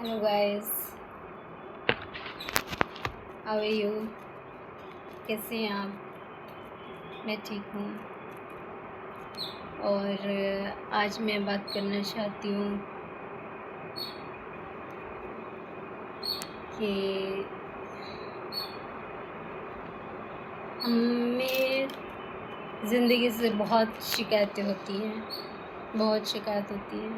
Hello guys, how are you? कैसे हैं आप? मैं ठीक हूँ। और आज मैं बात करना चाहती हूँ कि हमें ज़िंदगी से बहुत शिकायतें होती हैं, बहुत शिकायत होती है,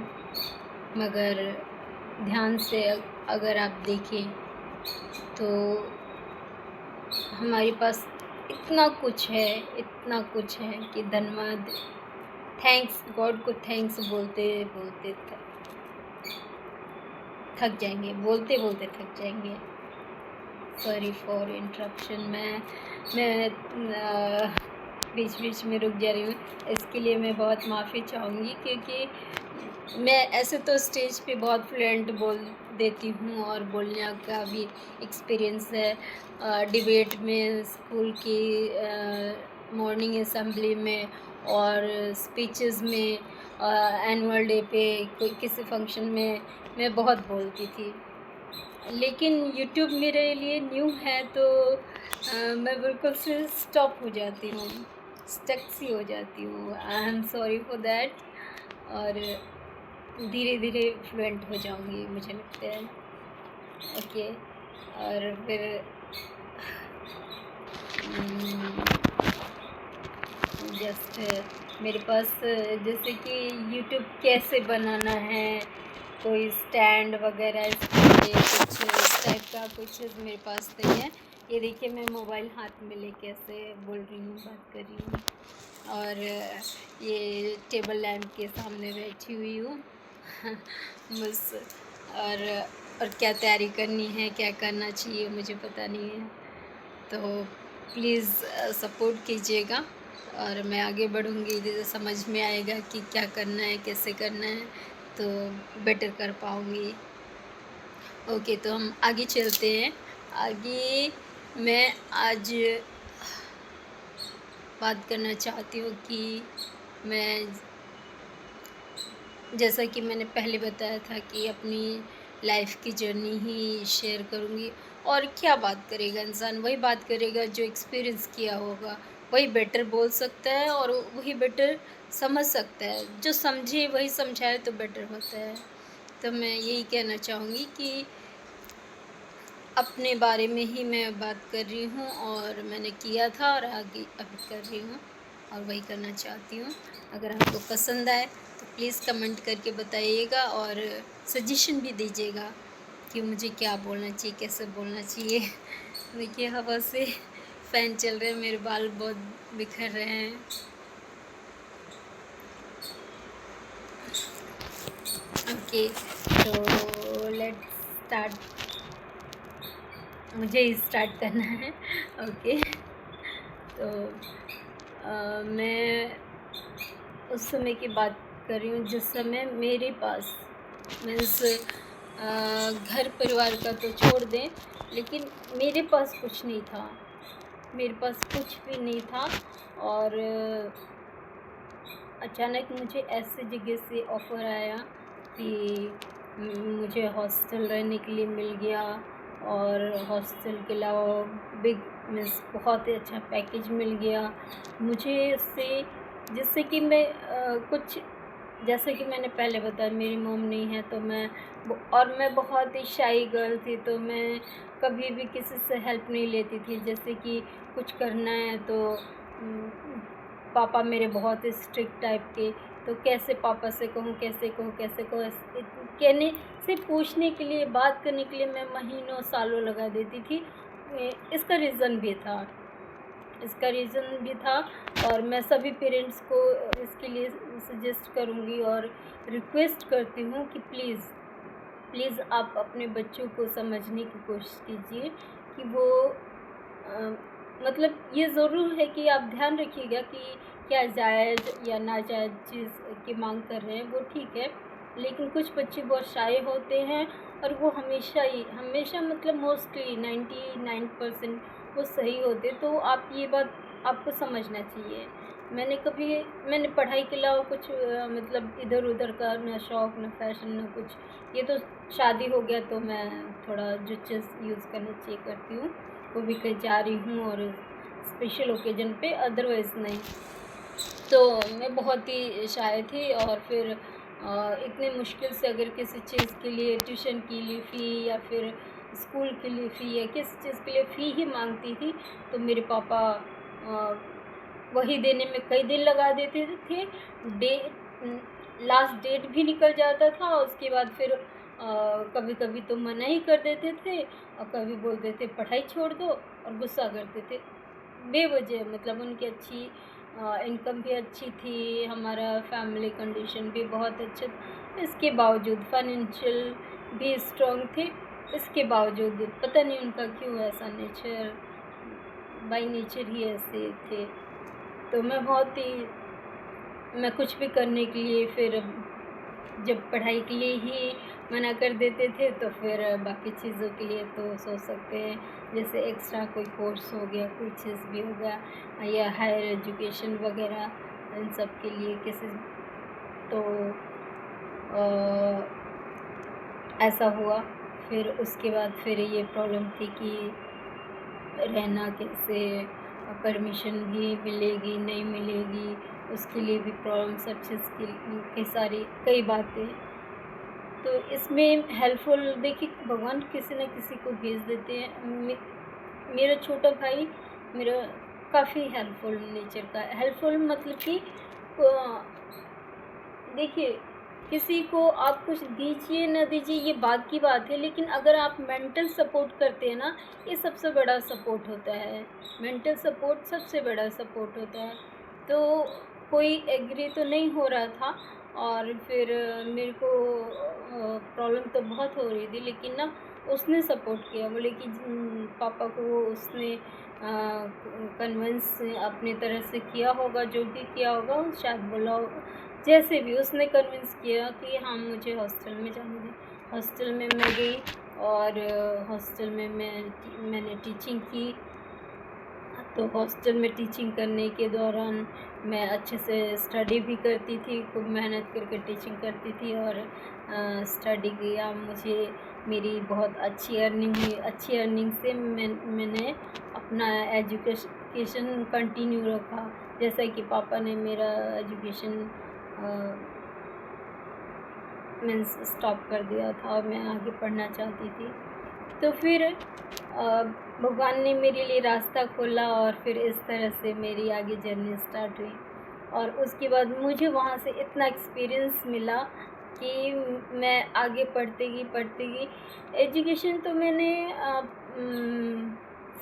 मगर ध्यान से अगर आप देखें तो हमारे पास इतना कुछ है कि धन्यवाद, थैंक्स गॉड को थैंक्स बोलते बोलते थक जाएंगे, बोलते बोलते थक जाएंगे। Sorry for interruption. मैं बीच बीच में रुक जा रही हूँ, इसके लिए मैं बहुत माफ़ी चाहूँगी, क्योंकि मैं ऐसे तो स्टेज पे बहुत फ्लुएंट बोल देती हूँ और बोलने का भी एक्सपीरियंस है। डिबेट में, स्कूल की मॉर्निंग असेंबली में और स्पीचेस में, एनुअल डे पे, कोई किसी फंक्शन में मैं बहुत बोलती थी। लेकिन यूट्यूब मेरे लिए न्यू है तो मैं बिल्कुल से स्टॉप हो जाती हूँ, स्टक सी हो जाती हूँ। I am sorry for that. और धीरे धीरे फ्लुएंट हो जाऊँगी, मुझे लगता है। ओके। और फिर जस्ट मेरे पास जैसे कि यूट्यूब कैसे बनाना है, कोई स्टैंड वगैरह इसके लिए कुछ इस टाइप का कुछ मेरे पास नहीं है। ये देखिए, मैं मोबाइल हाथ में लेके ऐसे बोल रही हूँ, बात कर रही हूँ, और ये टेबल लैंप के सामने बैठी हुई हूँ बस। और क्या तैयारी करनी है, क्या करना चाहिए, मुझे पता नहीं है। तो प्लीज़ सपोर्ट कीजिएगा और मैं आगे बढ़ूँगी, जैसे समझ में आएगा कि क्या करना है, कैसे करना है, तो बेटर कर पाऊँगी। ओके, तो हम आगे चलते हैं। आगे मैं आज बात करना चाहती हूँ कि मैं, जैसा कि मैंने पहले बताया था कि अपनी लाइफ की जर्नी ही शेयर करूँगी। और क्या बात करेगा इंसान? वही बात करेगा जो एक्सपीरियंस किया होगा, वही बेटर बोल सकता है और वही बेटर समझ सकता है। जो समझे वही समझाए तो बेटर होता है। तो मैं यही कहना चाहूँगी कि अपने बारे में ही मैं बात कर रही हूँ, और मैंने किया था और आगे अभी कर रही हूँ और वही करना चाहती हूँ। अगर आपको पसंद आए तो प्लीज़ कमेंट करके बताइएगा और सजेशन भी दीजिएगा कि मुझे क्या बोलना चाहिए, कैसे बोलना चाहिए। देखिए, हवा से फ़ैन चल रहे हैं, मेरे बाल बहुत बिखर रहे हैं। ओके, तो लेट्स स्टार्ट। मुझे ही स्टार्ट करना है। ओके। तो मैं उस समय की बात कर रही हूँ जिस समय मेरे पास, मीन्स घर परिवार का तो छोड़ दें, लेकिन मेरे पास कुछ नहीं था, मेरे पास कुछ भी नहीं था। और अचानक मुझे ऐसे जगह से ऑफ़र आया कि मुझे हॉस्टल रहने के लिए मिल गया, और हॉस्टल के अलावा बिग मीन्स बहुत ही अच्छा पैकेज मिल गया मुझे इससे, जिससे कि मैं कुछ, जैसे कि मैंने पहले बताया मेरी मॉम नहीं है, तो मैं बहुत ही शाई गर्ल थी, तो मैं कभी भी किसी से हेल्प नहीं लेती थी। जैसे कि कुछ करना है तो पापा मेरे बहुत ही स्ट्रिक्ट टाइप के, तो कैसे पापा से कहूँ, कैसे कहूँ, कैसे कहूँ, कहने से, पूछने के लिए, बात करने के लिए मैं महीनों सालों लगा देती थी। इसका रीज़न भी था, और मैं सभी पेरेंट्स को इसके लिए सजेस्ट करूँगी और रिक्वेस्ट करती हूँ कि प्लीज़ आप अपने बच्चों को समझने की कोशिश कीजिए कि वो मतलब ये ज़रूर है कि आप ध्यान रखिएगा कि क्या जायज़ या नाजायज़ चीज़ की मांग कर रहे हैं, वो ठीक है। लेकिन कुछ बच्चे बहुत शाय होते हैं और वो हमेशा मतलब मोस्टली 99% वो सही होते। तो आप ये बात आपको समझना चाहिए। मैंने पढ़ाई के अलावा कुछ मतलब इधर-उधर का ना शौक, ना फ़ैशन, ना कुछ। ये तो शादी हो गया तो मैं थोड़ा जो चीज़ यूज़ करना चाहिए करती हूँ, वो भी कहीं जा रही हूँ और स्पेशल ओकेज़न पे, अदरवाइज़ नहीं। तो मैं बहुत ही शाय थी और फिर इतने मुश्किल से अगर किसी चीज़ के लिए ट्यूशन के लिए फ़ी या फिर स्कूल के लिए फ़ी या किसी चीज़ के लिए फ़ी ही मांगती थी, तो मेरे पापा वही देने में कई दिन लगा देते थे। डे लास्ट डेट भी निकल जाता था, उसके बाद फिर कभी-कभी तो मना ही कर देते थे और कभी बोलते थे पढ़ाई छोड़ दो और गुस्सा करते थे। बेवजह मतलब उनकी अच्छी इनकम भी अच्छी थी, हमारा फैमिली कंडीशन भी बहुत अच्छा था। इसके बावजूद फाइनेंशियल भी स्ट्रॉन्ग थे, इसके बावजूद पता नहीं उनका क्यों ऐसा नेचर, बाय नेचर ही ऐसे थे। तो मैं कुछ भी करने के लिए फिर जब पढ़ाई के लिए ही मना कर देते थे तो फिर बाकी चीज़ों के लिए तो सोच सकते हैं, जैसे एक्स्ट्रा कोई कोर्स हो गया, कोई चीज़ भी हो गया या हायर एजुकेशन वगैरह, इन सब के लिए किसी तो ऐसा हुआ। फिर उसके बाद फिर ये प्रॉब्लम थी कि रहना कैसे, परमिशन भी मिलेगी, नहीं मिलेगी, उसके लिए भी प्रॉब्लम, सब चीज़ की सारी कई बातें। तो इसमें हेल्पफुल देखिए भगवान किसी न किसी को भेज देते हैं। मेरा छोटा भाई मेरा काफ़ी हेल्पफुल नेचर का है। हेल्पफुल मतलब कि देखिए किसी को आप कुछ दीजिए ना दीजिए ये बात की बात है, लेकिन अगर आप मेंटल सपोर्ट करते हैं ना, ये सबसे बड़ा सपोर्ट होता है। मेंटल सपोर्ट सबसे बड़ा सपोर्ट होता है। तो कोई एग्री तो नहीं हो रहा था और फिर मेरे को प्रॉब्लम तो बहुत हो रही थी, लेकिन ना उसने सपोर्ट किया। बोले कि पापा को उसने कन्विंस अपनी तरह से किया होगा, जो भी किया होगा शायद बोला हो, जैसे भी उसने कन्विंस किया कि हाँ मुझे हॉस्टल में जाने दें। हॉस्टल में मैं गई और हॉस्टल में मैंने टीचिंग की। तो हॉस्टल में टीचिंग करने के दौरान मैं अच्छे से स्टडी भी करती थी, खूब मेहनत करके टीचिंग करती थी और स्टडी किया। मुझे मेरी बहुत अच्छी अर्निंग हुई। अच्छी अर्निंग से मैंने अपना एजुकेशन कंटिन्यू रखा। जैसा कि पापा ने मेरा एजुकेशन मीन्स स्टॉप कर दिया था और मैं आगे पढ़ना चाहती थी। तो फिर भगवान ने मेरे लिए रास्ता खोला और फिर इस तरह से मेरी आगे जर्नी स्टार्ट हुई। और उसके बाद मुझे वहाँ से इतना एक्सपीरियंस मिला कि मैं आगे पढ़ती गई। एजुकेशन तो मैंने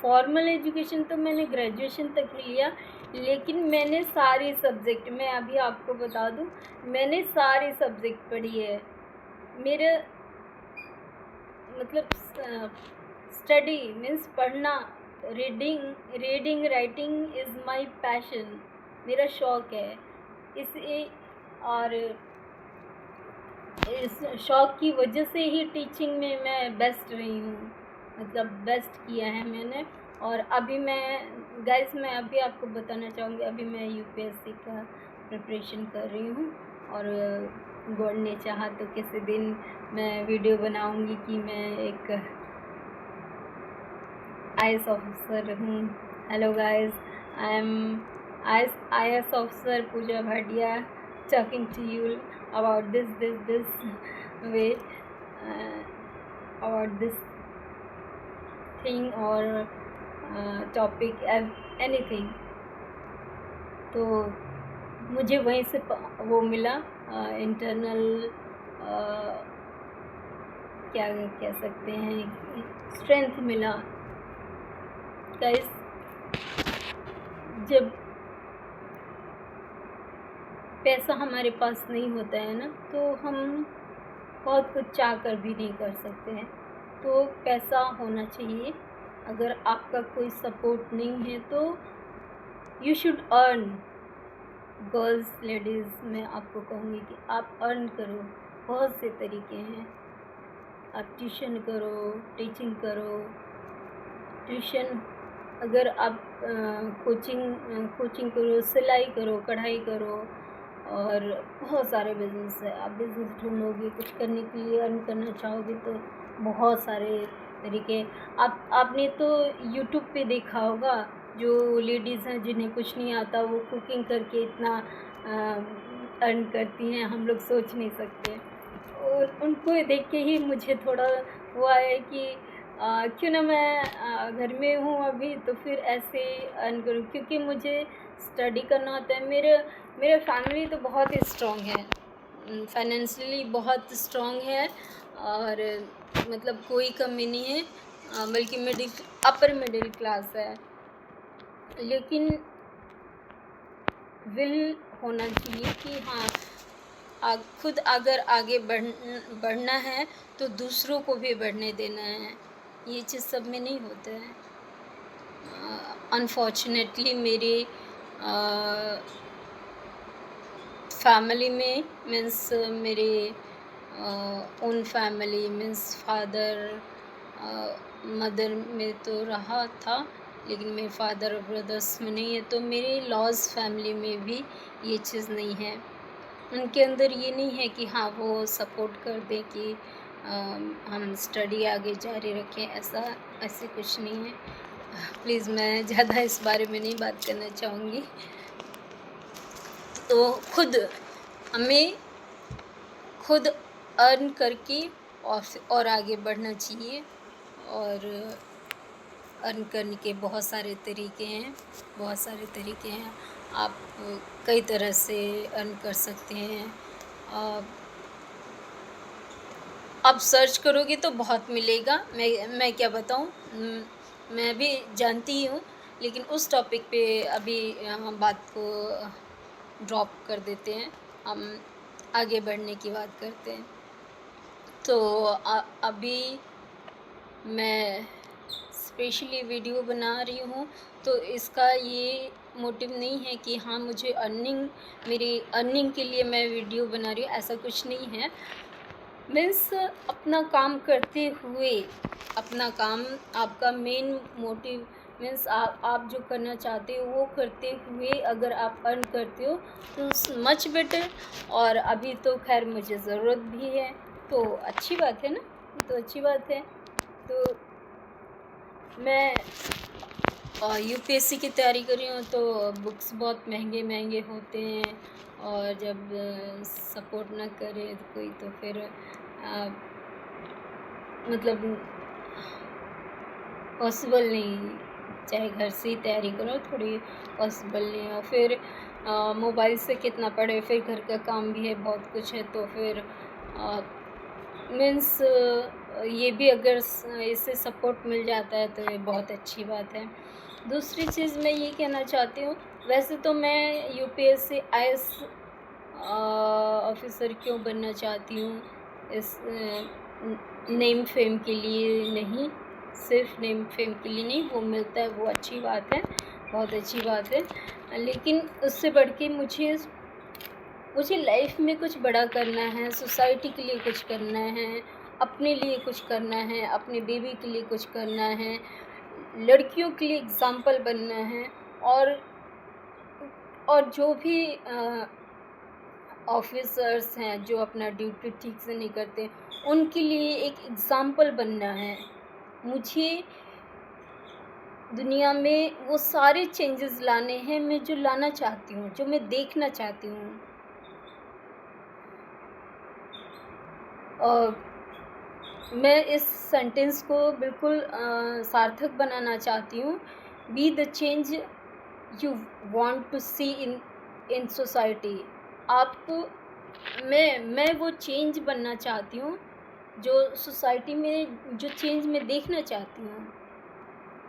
फॉर्मल एजुकेशन तो मैंने ग्रेजुएशन तक ही लिया, लेकिन मैंने सारे सब्जेक्ट, मैं अभी आपको बता दूँ, मैंने सारे सब्जेक्ट पढ़ी है। मेरा मतलब स्टडी मीन्स पढ़ना, reading writing is my passion, मेरा शौक़ है। इसे और इस शौक़ की वजह से ही टीचिंग में मैं बेस्ट रही हूँ, मतलब बेस्ट किया है मैंने। और अभी मैं अभी आपको बताना चाहूँगी, अभी मैं यूपीएससी का प्रिपरेशन कर रही हूँ और गॉड ने चाहा तो किसी दिन मैं वीडियो बनाऊँगी कि मैं एक आईएएस ऑफिसर हूँ। Hello guys, I am IAS officer Pooja Bhatia talking to you about this way, about this thing or topic anything। तो मुझे वहीं से वो मिला इंटरनल, क्या कह सकते हैं, स्ट्रेंथ मिला। गाइस जब पैसा हमारे पास नहीं होता है ना, तो हम बहुत कुछ चाह कर भी नहीं कर सकते हैं। तो पैसा होना चाहिए। अगर आपका कोई सपोर्ट नहीं है तो you should earn. Girls, ladies, मैं आपको कहूँगी कि आप अर्न करो। बहुत से तरीके हैं, आप ट्यूशन करो, टीचिंग करो। ट्यूशन अगर आप कोचिंग करो, सिलाई करो, कढ़ाई करो, और बहुत सारे बिज़नेस है। आप बिज़नेस ढूँढोगे, कुछ करने के लिए, अर्न करना चाहोगे तो बहुत सारे तरीके। आपने तो यूट्यूब पे देखा होगा, जो लेडीज़ हैं जिन्हें कुछ नहीं आता वो कुकिंग करके इतना अर्न करती हैं, हम लोग सोच नहीं सकते। और उनको देख के ही मुझे थोड़ा वो आया कि क्यों ना मैं घर में हूँ अभी, तो फिर ऐसे अर्न करूँ, क्योंकि मुझे स्टडी करना होता है। मेरे फैमिली तो बहुत ही स्ट्रॉन्ग है, फाइनेंशियली बहुत स्ट्रॉन्ग है, और मतलब कोई कमी नहीं है, बल्कि अपर मिडिल क्लास है। लेकिन विल होना चाहिए कि हाँ, खुद अगर आगे बढ़ना है तो दूसरों को भी बढ़ने देना है। ये चीज़ सब में नहीं होता है। अनफॉर्चुनेटली मेरे फैमिली में मीन्स मेरे own family means father mother में तो रहा था, लेकिन मेरे फादर और ब्रदर्स में नहीं है। तो मेरे लॉज फैमिली में भी ये चीज़ नहीं है। उनके अंदर ये नहीं है कि हाँ वो सपोर्ट कर दें कि हम स्टडी आगे जारी रखें, ऐसे कुछ नहीं है। प्लीज़ मैं ज़्यादा इस बारे में नहीं बात करना चाहूँगी। तो हमें खुद अर्न करके और आगे बढ़ना चाहिए। और अर्न करने के बहुत सारे तरीके हैं, आप कई तरह से अर्न कर सकते हैं। आप सर्च करोगे तो बहुत मिलेगा। मैं क्या बताऊँ, मैं भी जानती हूँ, लेकिन उस टॉपिक पे अभी हम बात को ड्रॉप कर देते हैं, हम आगे बढ़ने की बात करते हैं। तो अभी मैं स्पेशली वीडियो बना रही हूँ, तो इसका ये मोटिव नहीं है कि हाँ मुझे मेरी अर्निंग के लिए मैं वीडियो बना रही हूँ, ऐसा कुछ नहीं है। मीन्स अपना काम करते हुए, अपना काम आपका मेन मोटिव मीन्स आप जो करना चाहते हो वो करते हुए अगर आप अर्न करते हो तो मच बेटर। और अभी तो खैर मुझे ज़रूरत भी है, तो अच्छी बात है ना, तो अच्छी बात है। तो मैं यूपीएससी की तैयारी कर रही हूँ, तो बुक्स बहुत महंगे होते हैं, और जब सपोर्ट ना करे कोई तो फिर मतलब पॉसिबल नहीं, चाहे घर से ही तैयारी करो थोड़ी पॉसिबल नहीं है। और फिर मोबाइल से कितना पढ़े, फिर घर का काम भी है, बहुत कुछ है, तो फिर मीन्स ये भी अगर इससे सपोर्ट मिल जाता है तो ये बहुत अच्छी बात है। दूसरी चीज़ मैं ये कहना चाहती हूँ, वैसे तो मैं यूपीएससी आईएएस ऑफिसर क्यों बनना चाहती हूँ, इस नेम फेम के लिए नहीं, सिर्फ नेम फेम के लिए नहीं, वो मिलता है वो अच्छी बात है, बहुत अच्छी बात है, लेकिन उससे बढ़ के मुझे लाइफ में कुछ बड़ा करना है, सोसाइटी के लिए कुछ करना है, अपने लिए कुछ करना है, अपने बेबी के लिए कुछ करना है, लड़कियों के लिए एग्ज़ाम्पल बनना है, और जो भी ऑफिसर्स हैं जो अपना ड्यूटी ठीक से नहीं करते, उनके लिए एक एग्ज़ाम्पल बनना है। मुझे दुनिया में वो सारे चेंजेस लाने हैं मैं जो लाना चाहती हूँ, जो मैं देखना चाहती हूँ। और मैं इस सेंटेंस को बिल्कुल सार्थक बनाना चाहती हूँ। Be the change you want to see in society. मैं वो चेंज बनना चाहती हूँ जो सोसाइटी में जो चेंज मैं देखना चाहती हूँ,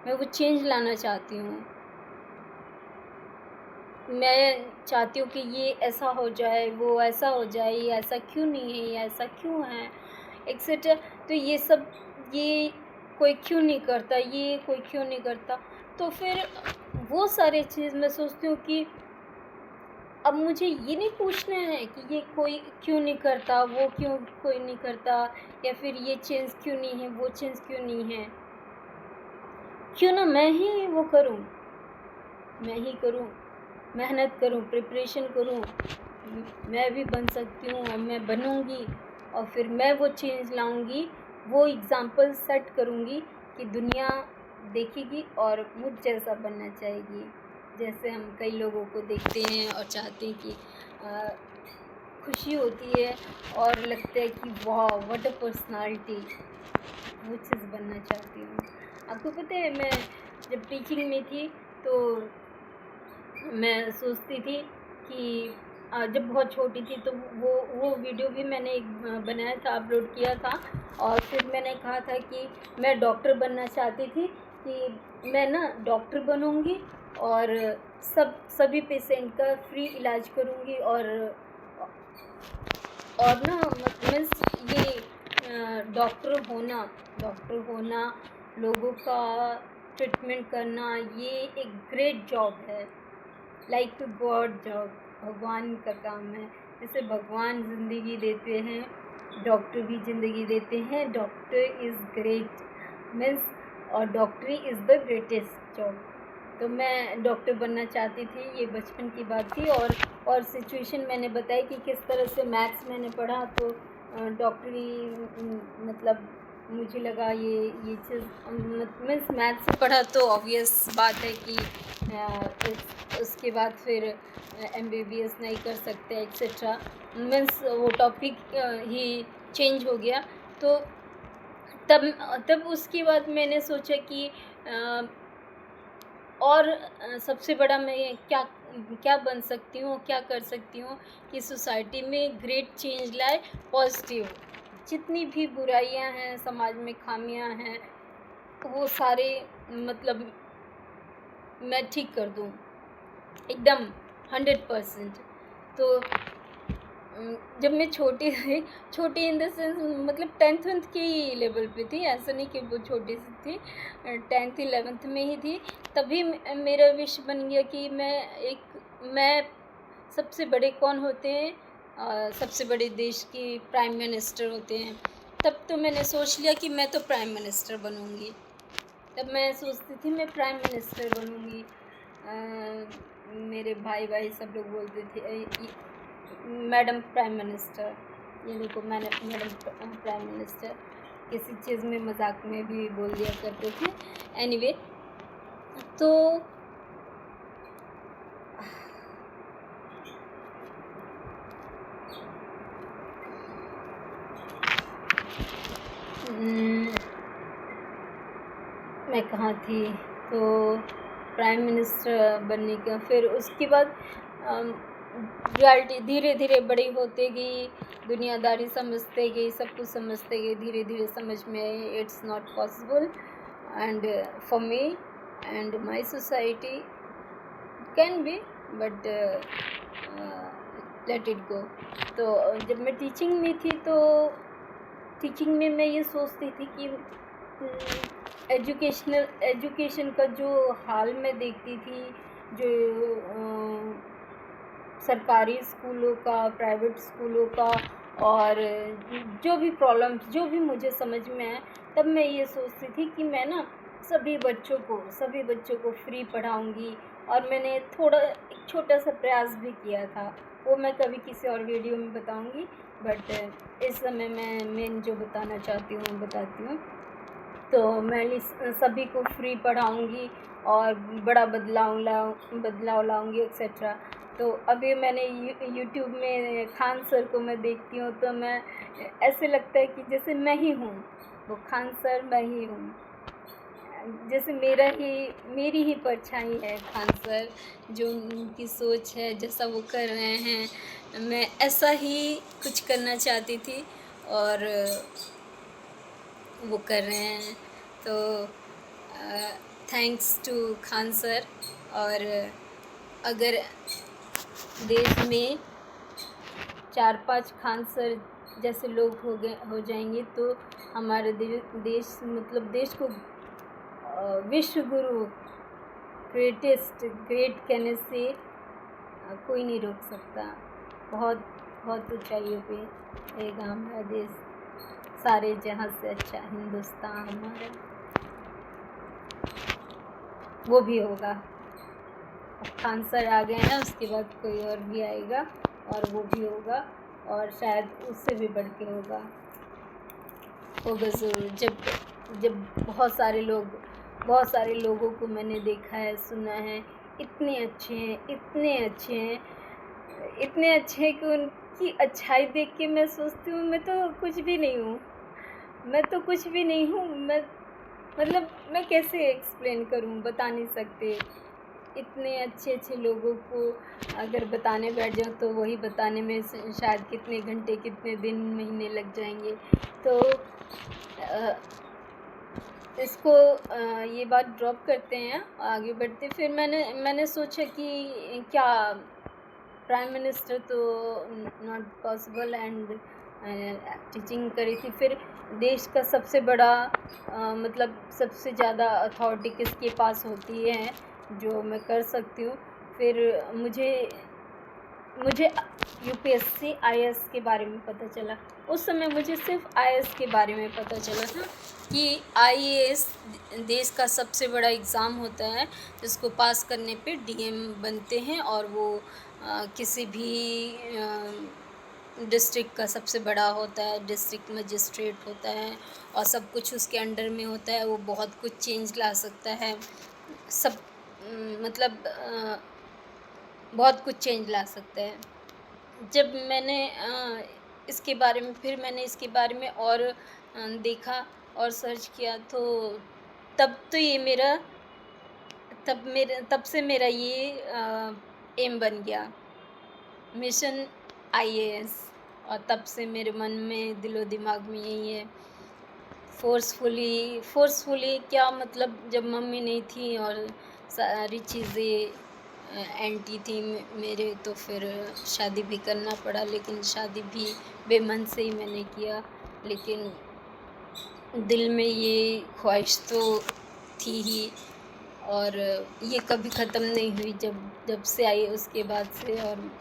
मैं वो चेंज लाना चाहती हूँ। मैं चाहती हूँ कि ये ऐसा हो जाए, वो ऐसा हो जाए, ये ऐसा क्यों नहीं है, ये ऐसा क्यों है, एक्सेट्रा। तो ये कोई क्यों नहीं करता, ये कोई क्यों नहीं करता, तो फिर वो सारी चीज़ मैं सोचती हूँ कि अब मुझे ये नहीं पूछना है कि ये कोई क्यों नहीं करता, वो क्यों कोई नहीं करता, या फिर ये चेंज क्यों नहीं है, वो चेंज क्यों नहीं है। क्यों ना मैं ही वो करूं, मैं ही करूं, मेहनत करूं, प्रिपरेशन करूं, मैं भी बन सकती हूँ और मैं बनूंगी और फिर मैं वो चेंज लाऊंगी, वो एग्ज़ाम्पल सेट करूंगी कि दुनिया देखेगी और मुझ जैसा बनना चाहेगी। जैसे हम कई लोगों को देखते हैं और चाहते हैं कि खुशी होती है और लगता है कि वाह व्हाट अ पर्सनालिटी, वो चीज़ बनना चाहती हूँ। आपको पता है मैं जब टीचिंग में थी तो मैं सोचती थी कि जब बहुत छोटी थी तो वो वीडियो भी मैंने एक बनाया था, अपलोड किया था और फिर मैंने कहा था कि मैं डॉक्टर बनना चाहती थी कि मैं ना डॉक्टर बनूँगी और सभी पेशेंट का फ्री इलाज करूँगी और ना मीन्स ये डॉक्टर होना, लोगों का ट्रीटमेंट करना, ये एक ग्रेट जॉब है, लाइक गॉड जॉब, भगवान का काम है। जैसे भगवान ज़िंदगी देते हैं, डॉक्टर भी ज़िंदगी देते हैं। डॉक्टर इज़ ग्रेट मीन्स और डॉक्टरी इज़ द ग्रेटेस्ट जॉब। तो मैं डॉक्टर बनना चाहती थी, ये बचपन की बात थी। और सिचुएशन मैंने बताई कि किस तरह से मैथ्स मैंने पढ़ा तो डॉक्टरी मतलब मुझे लगा ये चीज़ मीन्स मैथ्स से पढ़ा तो ऑब्वियस बात है कि उसके बाद फिर MBBS नहीं कर सकते एक्सेट्रा, मीन्स वो टॉपिक ही चेंज हो गया। तो तब उसके बाद मैंने सोचा कि और सबसे बड़ा मैं क्या क्या बन सकती हूँ, क्या कर सकती हूँ कि सोसाइटी में ग्रेट चेंज लाए, पॉजिटिव। जितनी भी बुराइयां हैं समाज में, खामियां हैं, वो सारे मतलब मैं ठीक कर दूँ एकदम 100%। तो जब मैं छोटी थी, छोटी इन द सेंस मतलब 10th की लेवल पे थी, ऐसा नहीं कि वो छोटी सी थी, 10th 11th में ही थी, तभी मेरा विश बन गया कि मैं सबसे बड़े कौन होते हैं, सबसे बड़े देश की प्राइम मिनिस्टर होते हैं। तब तो मैंने सोच लिया कि मैं तो प्राइम मिनिस्टर बनूँगी। तब मैं सोचती थी मैं प्राइम मिनिस्टर बनूँगी। मेरे भाई सब लोग बोलते थे मैडम प्राइम मिनिस्टर, ये देखो मैडम प्राइम मिनिस्टर, किसी चीज़ में मजाक में भी बोल दिया करते थे। एनीवे तो मैं कहाँ थी, तो प्राइम मिनिस्टर बनने का फिर उसके बाद रियलिटी धीरे धीरे बड़ी होते गई, दुनियादारी समझते गई, सब कुछ समझते गई, धीरे धीरे समझ में I it's not possible and for me and my society can be, but let it go. तो जब मैं टीचिंग में थी तो टीचिंग में मैं ये सोचती थी कि एजुकेशन का जो हाल मैं देखती थी, जो सरकारी स्कूलों का, प्राइवेट स्कूलों का, और जो भी प्रॉब्लम्स जो भी मुझे समझ में आए, तब मैं ये सोचती थी कि मैं ना सभी बच्चों को फ्री पढ़ाऊँगी। और मैंने एक छोटा सा प्रयास भी किया था, वो मैं कभी किसी और वीडियो में बताऊँगी, बट इस समय मैं मेन जो बताना चाहती हूँ बताती हूँ। तो मैं सभी को फ्री पढ़ाऊँगी और बड़ा बदलाव लाऊँगी एक्सेट्रा। तो अभी मैंने यूट्यूब में खान सर को मैं देखती हूँ तो मैं ऐसे लगता है कि जैसे मैं ही हूँ, वो खान सर मैं ही हूँ, जैसे मेरी ही परछाई है खान सर। जो उनकी सोच है, जैसा वो कर रहे हैं, मैं ऐसा ही कुछ करना चाहती थी और वो कर रहे हैं। तो थैंक्स टू खान सर। और अगर देश में 4-5 खान सर जैसे लोग हो जाएंगे तो हमारे देश मतलब देश को विश्व गुरु ग्रेट कहने से कोई नहीं रोक सकता। बहुत बहुत ऊंचाइयों पे रहेगा हमारा देश, सारे जहाँ से अच्छा हिंदुस्तान हमारा। वो भी होगा। अब खान सर आ गए हैं, उसके बाद कोई और भी आएगा और वो भी होगा, और शायद उससे भी बढ़ के होगा ज़रूर। जब बहुत सारे लोगों को मैंने देखा है, सुना है, इतने अच्छे हैं, इतने अच्छे हैं, इतने अच्छे हैं कि उनकी अच्छाई देख के मैं सोचती हूँ मैं तो कुछ भी नहीं हूँ, मैं तो कुछ भी नहीं हूँ। मतलब मैं कैसे एक्सप्लेन करूँ, बता नहीं सकते। इतने अच्छे अच्छे लोगों को अगर बताने बैठ जाऊँ तो वही बताने में शायद कितने घंटे, कितने दिन, महीने लग जाएंगे। तो इसको ये बात ड्रॉप करते हैं, आगे बढ़ते। फिर मैंने सोचा कि क्या प्राइम मिनिस्टर तो नॉट पॉसिबल, एंड टीचिंग करी थी। फिर देश का सबसे बड़ा मतलब सबसे ज़्यादा अथॉरिटी किसके पास होती है जो मैं कर सकती हूँ। फिर मुझे यूपीएससी आईएएस के बारे में पता चला। उस समय मुझे सिर्फ आईएएस के बारे में पता चला था कि आईएएस देश का सबसे बड़ा एग्ज़ाम होता है, जिसको पास करने पे डीएम बनते हैं, और वो किसी भी डिस्ट्रिक्ट का सबसे बड़ा होता है, डिस्ट्रिक्ट मजिस्ट्रेट होता है, और सब कुछ उसके अंडर में होता है। वो बहुत कुछ चेंज ला सकता है, सब मतलब बहुत कुछ चेंज ला सकता है। जब मैंने इसके बारे में और देखा और सर्च किया, तो तब तो ये मेरा तब से मेरा ये एम बन गया, मिशन आईएएस। और तब से मेरे मन में, दिलो दिमाग में यही है। फ़ोर्सफुली क्या मतलब, जब मम्मी नहीं थी और सारी चीज़ें एंटी थी मेरे, तो फिर शादी भी करना पड़ा। लेकिन शादी भी बेमन से ही मैंने किया, लेकिन दिल में ये ख्वाहिश तो थी ही, और ये कभी ख़त्म नहीं हुई। जब से आई उसके बाद से, और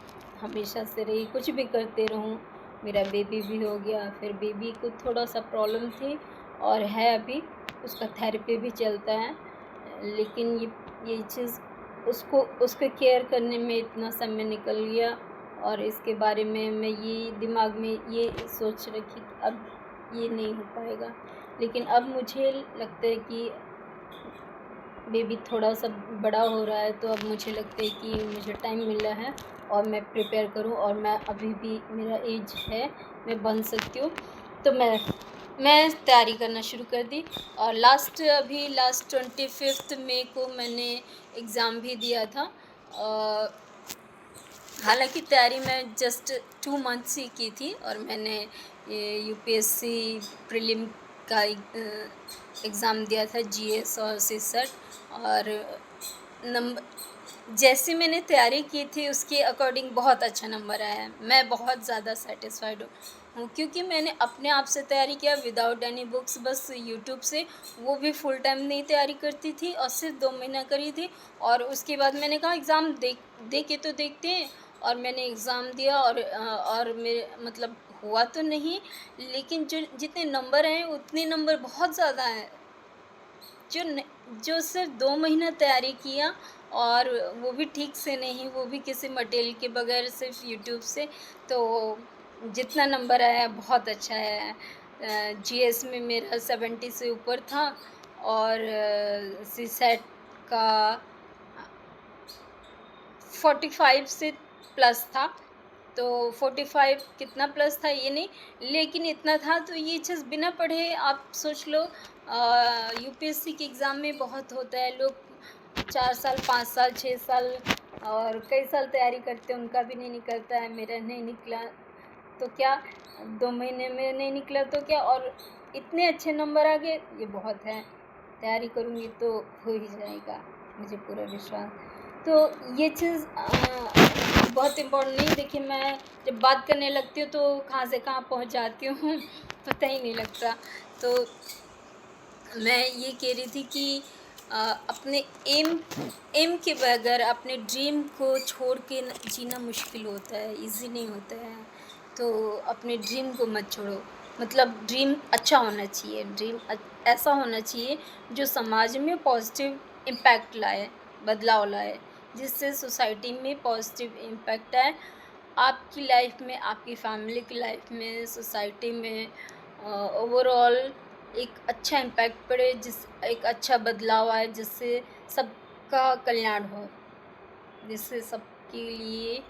हमेशा से रही। कुछ भी करते रहूँ। मेरा बेबी भी हो गया, फिर बेबी को थोड़ा सा प्रॉब्लम थी और है अभी, उसका थेरेपी भी चलता है। लेकिन ये चीज़ उसको केयर करने में इतना समय निकल गया, और इसके बारे में मैं ये दिमाग में ये सोच रखी कि अब ये नहीं हो पाएगा। लेकिन अब मुझे लगता है कि बेबी थोड़ा सा बड़ा हो रहा है, तो अब मुझे लगता है कि मुझे टाइम मिल रहा है और मैं प्रिपेयर करूं, और मैं अभी भी, मेरा एज है, मैं बन सकती हूँ। तो मैं तैयारी करना शुरू कर दी, और लास्ट 25 मई को मैंने एग्ज़ाम भी दिया था। हालांकि तैयारी मैं जस्ट 2 मंथ्स ही की थी, और मैंने ये यूपीएससी प्रीलिम का एग्ज़ाम दिया था, जीएस और सीसैट। और जैसे मैंने तैयारी की थी उसके अकॉर्डिंग बहुत अच्छा नंबर आया है। मैं बहुत ज़्यादा सेटिस्फाइड हूँ, क्योंकि मैंने अपने आप से तैयारी किया, विदाउट एनी बुक्स, बस यूट्यूब से। वो भी फुल टाइम नहीं तैयारी करती थी, और सिर्फ 2 महीना करी थी। और उसके बाद मैंने कहा एग्ज़ाम दे के तो देखते हैं, और मैंने एग्ज़ाम दिया, और मेरे मतलब हुआ तो नहीं, लेकिन जितने नंबर हैं उतने नंबर बहुत ज़्यादा हैं। जो सिर्फ 2 महीना तैयारी किया, और वो भी ठीक से नहीं, वो भी किसी मटेरियल के बगैर, सिर्फ यूट्यूब से, तो जितना नंबर आया बहुत अच्छा है। जीएस में मेरा 70 से ऊपर था, और सीसैट का 45 से प्लस था। तो 45 कितना प्लस था ये नहीं, लेकिन इतना था। तो ये चीज़ बिना पढ़े आप सोच लो, यूपीएससी के एग्ज़ाम में बहुत होता है, लोग 4 साल, 5 साल, 6 साल और कई साल तैयारी करते हैं, उनका भी नहीं निकलता है। मेरा नहीं निकला तो क्या, 2 महीने में नहीं निकला तो क्या, और इतने अच्छे नंबर आ गए, ये बहुत है। तैयारी करूँगी तो हो ही जाएगा, मुझे पूरा विश्वास। तो ये चीज़ बहुत इम्पोर्टेंट नहीं। देखिए, मैं जब बात करने लगती हूँ तो कहाँ से कहाँ पहुँच जाती हूँ पता ही नहीं लगता। तो मैं ये कह रही थी कि अपने एम के बगैर अपने ड्रीम को छोड़ के जीना मुश्किल होता है, इजी नहीं होता है। तो अपने ड्रीम को मत छोड़ो। मतलब ड्रीम अच्छा होना चाहिए, ड्रीम ऐसा होना चाहिए जो समाज में पॉजिटिव इम्पैक्ट लाए, बदलाव लाए, जिससे सोसाइटी में पॉजिटिव इम्पैक्ट आए, आपकी लाइफ में, आपकी फैमिली की लाइफ में, सोसाइटी में ओवरऑल एक अच्छा इम्पैक्ट पड़े, एक अच्छा बदलाव आए, जिससे सबका कल्याण हो, जिससे सबके लिए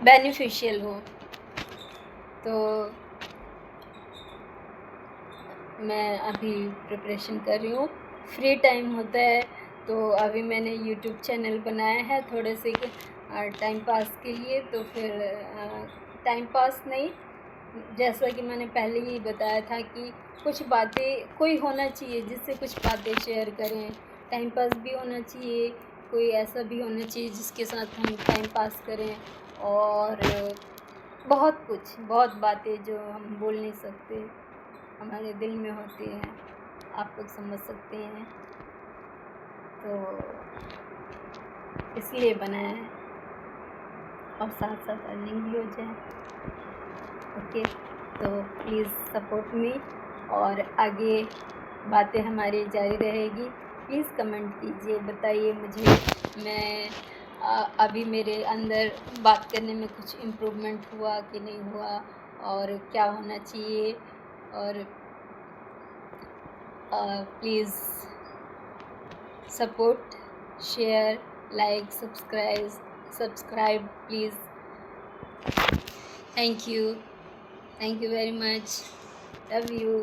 बेनिफिशियल हो। तो मैं अभी प्रिपरेशन कर रही हूँ, फ्री टाइम होता है तो अभी मैंने यूट्यूब चैनल बनाया है थोड़े से टाइम पास के लिए। तो फिर टाइम पास नहीं, जैसा कि मैंने पहले ही बताया था कि कुछ बातें कोई होना चाहिए जिससे कुछ बातें शेयर करें, टाइम पास भी होना चाहिए, कोई ऐसा भी होना चाहिए जिसके साथ हम टाइम पास करें। और बहुत बातें जो हम बोल नहीं सकते, हमारे दिल में होती हैं, आप लोग समझ सकते हैं। तो इसलिए बनाया है, और साथ साथ अर्निंग भी हो जाए। ओके, तो प्लीज़ सपोर्ट मी, और आगे बातें हमारी जारी रहेगी। प्लीज़ कमेंट कीजिए, बताइए मुझे, मैं अभी मेरे अंदर बात करने में कुछ इम्प्रूवमेंट हुआ कि नहीं हुआ, और क्या होना चाहिए। और please support, share, like, subscribe please. Thank you very much, love you.